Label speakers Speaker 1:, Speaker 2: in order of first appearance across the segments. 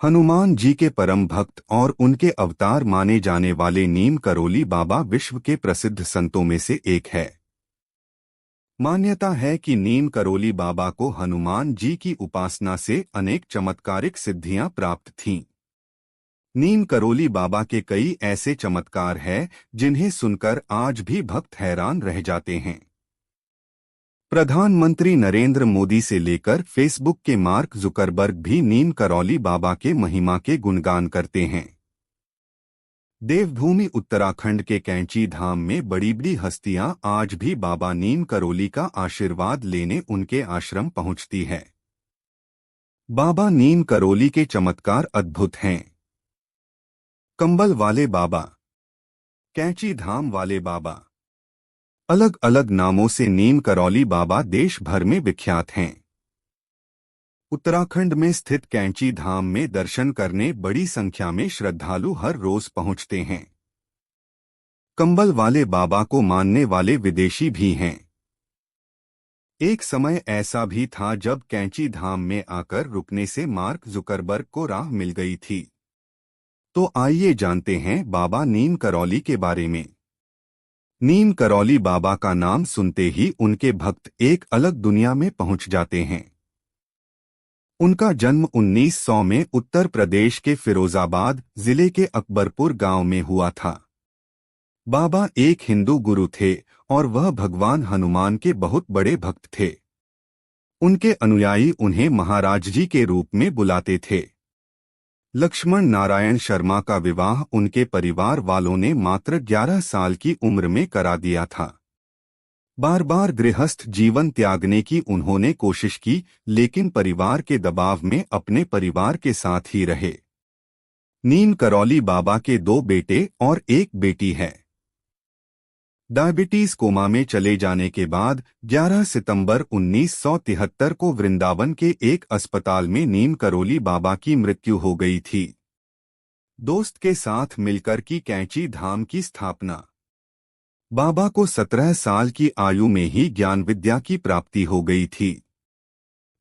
Speaker 1: हनुमान जी के परम भक्त और उनके अवतार माने जाने वाले नीम करोली बाबा विश्व के प्रसिद्ध संतों में से एक है। मान्यता है कि नीम करोली बाबा को हनुमान जी की उपासना से अनेक चमत्कारिक सिद्धियां प्राप्त थीं। नीम करोली बाबा के कई ऐसे चमत्कार हैं जिन्हें सुनकर आज भी भक्त हैरान रह जाते हैं। प्रधानमंत्री नरेंद्र मोदी से लेकर फेसबुक के मार्क जुकरबर्ग भी नीम करौली बाबा के महिमा के गुणगान करते हैं। देवभूमि उत्तराखंड के कैंची धाम में बड़ी बड़ी हस्तियां आज भी बाबा नीम करोली का आशीर्वाद लेने उनके आश्रम पहुंचती है। बाबा नीम करोली के चमत्कार अद्भुत हैं। कंबल वाले बाबा, कैंची धाम वाले बाबा, अलग अलग नामों से नीम करौली बाबा देश भर में विख्यात हैं। उत्तराखंड में स्थित कैंची धाम में दर्शन करने बड़ी संख्या में श्रद्धालु हर रोज पहुंचते हैं। कंबल वाले बाबा को मानने वाले विदेशी भी हैं। एक समय ऐसा भी था जब कैंची धाम में आकर रुकने से मार्क जुकरबर्ग को राह मिल गई थी। तो आइए जानते हैं बाबा नीम करौली के बारे में। नीम करौली बाबा का नाम सुनते ही उनके भक्त एक अलग दुनिया में पहुंच जाते हैं। उनका जन्म 1900 में उत्तर प्रदेश के फिरोजाबाद जिले के अकबरपुर गांव में हुआ था। बाबा एक हिंदू गुरु थे और वह भगवान हनुमान के बहुत बड़े भक्त थे। उनके अनुयायी उन्हें महाराज जी के रूप में बुलाते थे। लक्ष्मण नारायण शर्मा का विवाह उनके परिवार वालों ने मात्र 11 साल की उम्र में करा दिया था। बार बार गृहस्थ जीवन त्यागने की उन्होंने कोशिश की, लेकिन परिवार के दबाव में अपने परिवार के साथ ही रहे। नीम करौली बाबा के 2 बेटे और 1 बेटी है। डायबिटीज कोमा में चले जाने के बाद 11 सितंबर 1973 को वृंदावन के एक अस्पताल में नीम करौली बाबा की मृत्यु हो गई थी। दोस्त के साथ मिलकर की कैंची धाम की स्थापना। बाबा को 17 साल की आयु में ही ज्ञान विद्या की प्राप्ति हो गई थी।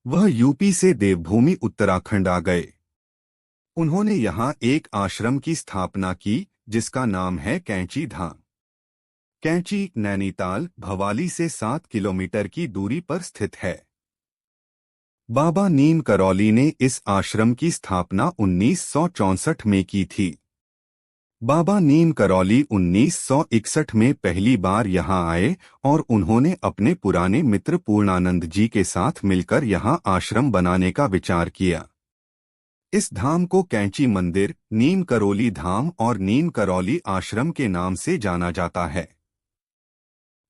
Speaker 1: वह यूपी से देवभूमि उत्तराखंड आ गए। उन्होंने यहाँ एक आश्रम की स्थापना की जिसका नाम है कैंची धाम। कैंची नैनीताल भवाली से 7 किलोमीटर की दूरी पर स्थित है। बाबा नीम करौली ने इस आश्रम की स्थापना 1964 में की थी। बाबा नीम करौली 1961 में पहली बार यहां आए और उन्होंने अपने पुराने मित्र पूर्णानंद जी के साथ मिलकर यहां आश्रम बनाने का विचार किया। इस धाम को कैंची मंदिर, नीम करौली धाम और नीम करौली आश्रम के नाम से जाना जाता है।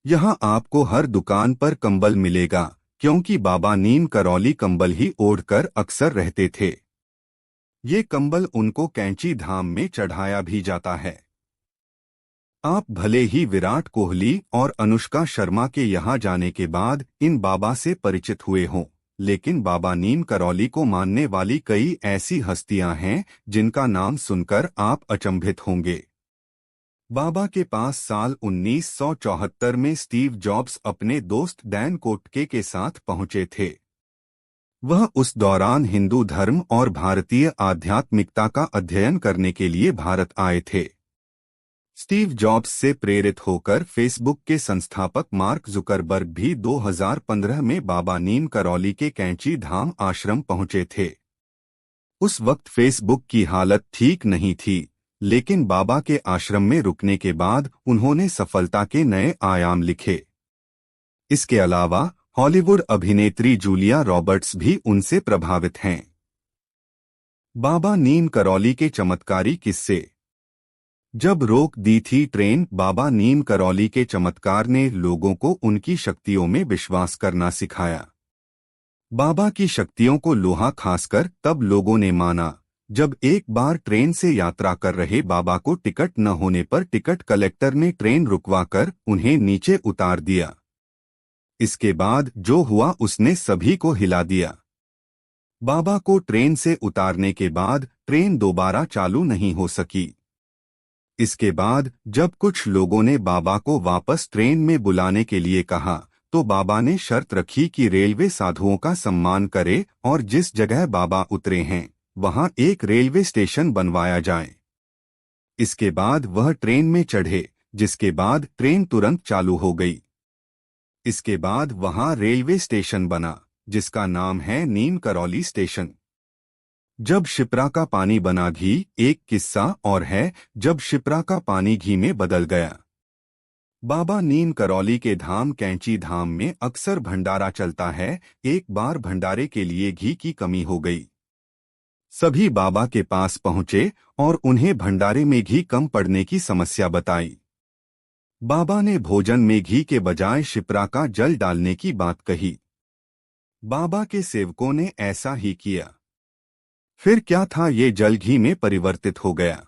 Speaker 1: यहाँ आपको हर दुकान पर कंबल मिलेगा, क्योंकि बाबा नीम करौली कंबल ही ओढ़कर अक्सर रहते थे। ये कंबल उनको कैंची धाम में चढ़ाया भी जाता है। आप भले ही विराट कोहली और अनुष्का शर्मा के यहाँ जाने के बाद इन बाबा से परिचित हुए हों, लेकिन बाबा नीम करौली को मानने वाली कई ऐसी हस्तियां हैं जिनका नाम सुनकर आप अचंभित होंगे। बाबा के पास साल 1974 में स्टीव जॉब्स अपने दोस्त डैन कोटके के साथ पहुंचे थे। वह उस दौरान हिंदू धर्म और भारतीय आध्यात्मिकता का अध्ययन करने के लिए भारत आए थे। स्टीव जॉब्स से प्रेरित होकर फेसबुक के संस्थापक मार्क जुकरबर्ग भी 2015 में बाबा नीम करौली के कैंची धाम आश्रम पहुंचे थे। उस वक्त फेसबुक की हालत ठीक नहीं थी, लेकिन बाबा के आश्रम में रुकने के बाद उन्होंने सफलता के नए आयाम लिखे। इसके अलावा हॉलीवुड अभिनेत्री जूलिया रॉबर्ट्स भी उनसे प्रभावित हैं। बाबा नीम करौली के चमत्कारी किस्से। जब रोक दी थी ट्रेन, बाबा नीम करौली के चमत्कार ने लोगों को उनकी शक्तियों में विश्वास करना सिखाया। बाबा की शक्तियों को लोहा खासकर तब लोगों ने माना जब एक बार ट्रेन से यात्रा कर रहे बाबा को टिकट न होने पर टिकट कलेक्टर ने ट्रेन रुकवाकर उन्हें नीचे उतार दिया। इसके बाद जो हुआ उसने सभी को हिला दिया। बाबा को ट्रेन से उतारने के बाद ट्रेन दोबारा चालू नहीं हो सकी। इसके बाद जब कुछ लोगों ने बाबा को वापस ट्रेन में बुलाने के लिए कहा, तो बाबा ने शर्त रखी कि रेलवे साधुओं का सम्मान करे और जिस जगह बाबा उतरे हैं वहां एक रेलवे स्टेशन बनवाया जाए। इसके बाद वह ट्रेन में चढ़े, जिसके बाद ट्रेन तुरंत चालू हो गई। इसके बाद वहां रेलवे स्टेशन बना, जिसका नाम है नीम करौली स्टेशन। जब शिप्रा का पानी बना घी, एक किस्सा और है जब शिप्रा का पानी घी में बदल गया। बाबा नीम करौली के धाम कैंची धाम में अक्सर भंडारा चलता है। एक बार भंडारे के लिए घी की कमी हो गई। सभी बाबा के पास पहुंचे और उन्हें भंडारे में घी कम पड़ने की समस्या बताई। बाबा ने भोजन में घी के बजाय शिप्रा का जल डालने की बात कही। बाबा के सेवकों ने ऐसा ही किया। फिर क्या था, ये जल घी में परिवर्तित हो गया।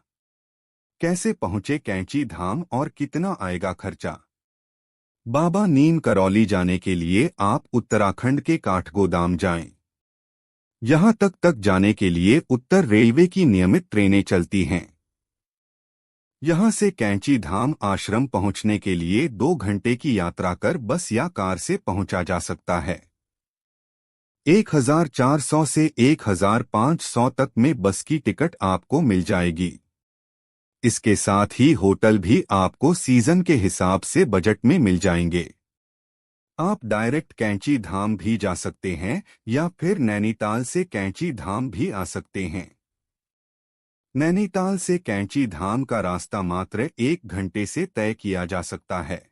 Speaker 1: कैसे पहुंचे कैंची धाम और कितना आएगा खर्चा? बाबा नीम करौली जाने के लिए आप उत्तराखंड के काठगोदाम जाएं। यहां तक जाने के लिए उत्तर रेलवे की नियमित ट्रेनें चलती हैं। यहां से कैंची धाम आश्रम पहुंचने के लिए 2 घंटे की यात्रा कर बस या कार से पहुंचा जा सकता है। 1400 से 1500 तक में बस की टिकट आपको मिल जाएगी। इसके साथ ही होटल भी आपको सीजन के हिसाब से बजट में मिल जाएंगे। आप डायरेक्ट कैंची धाम भी जा सकते हैं या फिर नैनीताल से कैंची धाम भी आ सकते हैं। नैनीताल से कैंची धाम का रास्ता मात्र 1 घंटे से तय किया जा सकता है।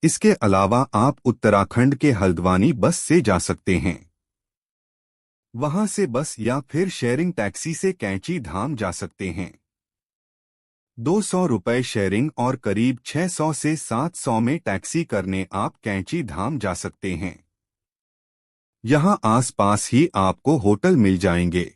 Speaker 1: इसके अलावा आप उत्तराखंड के हल्द्वानी बस से जा सकते हैं। वहां से बस या फिर शेयरिंग टैक्सी से कैंची धाम जा सकते हैं। 200 रुपये शेयरिंग और करीब 600 से 700 में टैक्सी करने आप कैंची धाम जा सकते हैं। यहां आसपास ही आपको होटल मिल जाएंगे।